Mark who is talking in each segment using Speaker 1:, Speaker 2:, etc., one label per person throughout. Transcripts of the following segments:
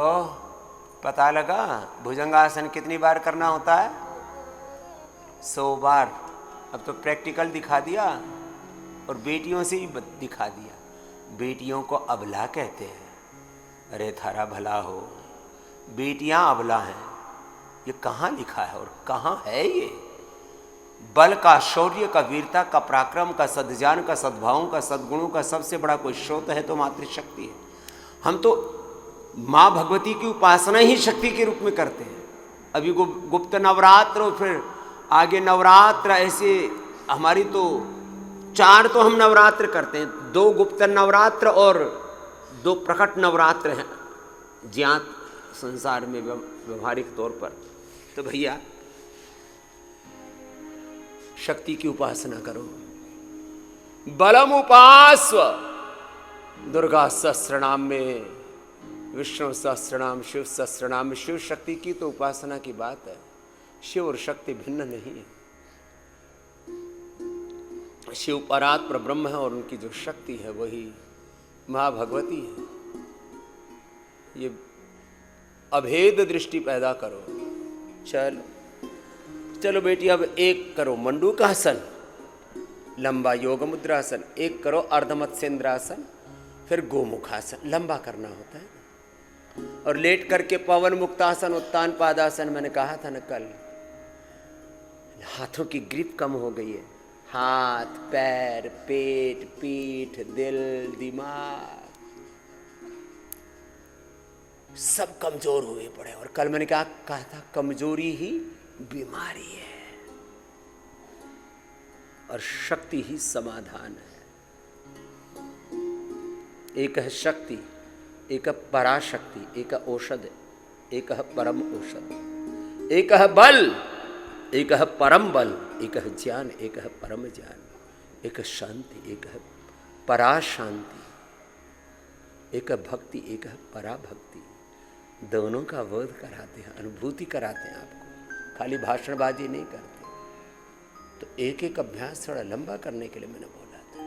Speaker 1: तो पता लगा भुजंगासन कितनी बार करना होता है? 100 बार। अब तो प्रैक्टिकल दिखा दिया और बेटियों से ही दिखा दिया। बेटियों को अबला कहते हैं। अरे थारा भला हो, बेटियां अबला हैं, ये कहाँ लिखा है और कहाँ है ये? बल का, शौर्य का, वीरता का, पराक्रम का, सद्ज्ञान का, सद्भावों का, सद्गुणों का सबसे बड़ा कोई स्रोत है तो मातृशक्ति है। हम तो माँ भगवती की उपासना ही शक्ति के रूप में करते हैं। अभी गुप्त नवरात्र और फिर आगे नवरात्र, ऐसे हमारी तो 4 तो हम नवरात्र करते हैं, 2 गुप्त नवरात्र और 2 प्रकट नवरात्र हैं ज्ञात संसार में व्यवहारिक तौर पर। तो भैया शक्ति की उपासना करो। बलम उपास्व, दुर्गा सहस्रनाम में, विष्णु सहस्रनाम, शिव सहस्रनाम में शिव शक्ति की तो उपासना की बात है। शिव और शक्ति भिन्न नहीं है। शिव परात्पर ब्रह्म है और उनकी जो शक्ति है वही माँ भगवती है। ये अभेद दृष्टि पैदा करो। चलो बेटी, अब एक करो मंडूकासन, लंबा योग मुद्रासन, एक करो अर्धमत्स्येंद्रासन, फिर गोमुखासन, लंबा करना होता है। और लेट करके पवन मुक्तासन, उत्तान पादासन, मैंने कहा था ना कल, हाथों की ग्रिप कम हो गई है। हाथ, पैर, पेट, पीठ, दिल, दिमाग सब कमजोर हुए पड़े। और कल मैंने कहा था कमजोरी ही बीमारी है और शक्ति ही समाधान है। एक है शक्ति, एक है पराशक्ति, एक है औषध, एक है परम औषध, एक है बल, एक है परम बल, एक है ज्ञान, एक है परम ज्ञान, एक है शांति, एक है पराशांति, एक है भक्ति, एक है पराभक्ति। दोनों का बोध कराते हैं, अनुभूति कराते हैं आपको, खाली भाषणबाजी नहीं करते। तो एक एक अभ्यास थोड़ा लंबा करने के लिए मैंने बोला था।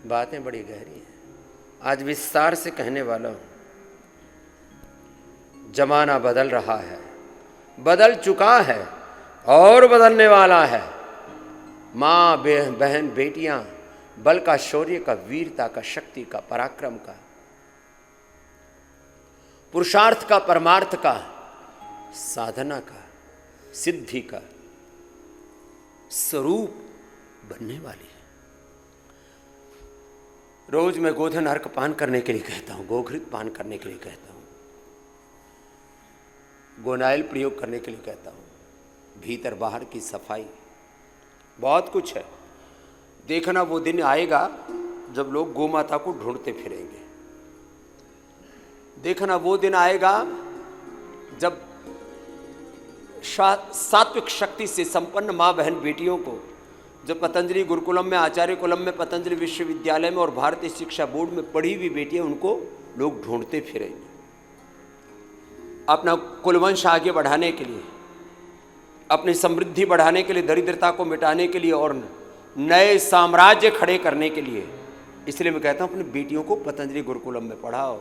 Speaker 1: बातें बड़ी गहरी हैं, आज विस्तार से कहने वाला हूं। जमाना बदल रहा है, बदल चुका है और बदलने वाला है। माँ, बहन, बेटियां बल का, शौर्य का, वीरता का, शक्ति का, पराक्रम का, पुरुषार्थ का, परमार्थ का, साधना का, सिद्धि का स्वरूप बनने वाली है। रोज मैं गोधन अर्क पान करने के लिए कहता हूं, गोघृत पान करने के लिए कहता हूं, गोनाइल प्रयोग करने के लिए कहता हूं, भीतर बाहर की सफाई, बहुत कुछ है। देखना वो दिन आएगा जब लोग गोमाता को ढूंढते फिरेंगे। देखना वो दिन आएगा जब सात्विक शक्ति से संपन्न माँ बहन बेटियों को, जब पतंजलि गुरुकुलम में, आचार्य कुलम में, पतंजलि विश्वविद्यालय में और भारतीय शिक्षा बोर्ड में पढ़ी हुई बेटियां, उनको लोग ढूंढते फिरेंगे अपना कुलवंश आगे बढ़ाने के लिए, अपनी समृद्धि बढ़ाने के लिए, दरिद्रता को मिटाने के लिए और नए साम्राज्य खड़े करने के लिए। इसलिए मैं कहता हूं अपनी बेटियों को पतंजलि गुरुकुलम में पढ़ाओ।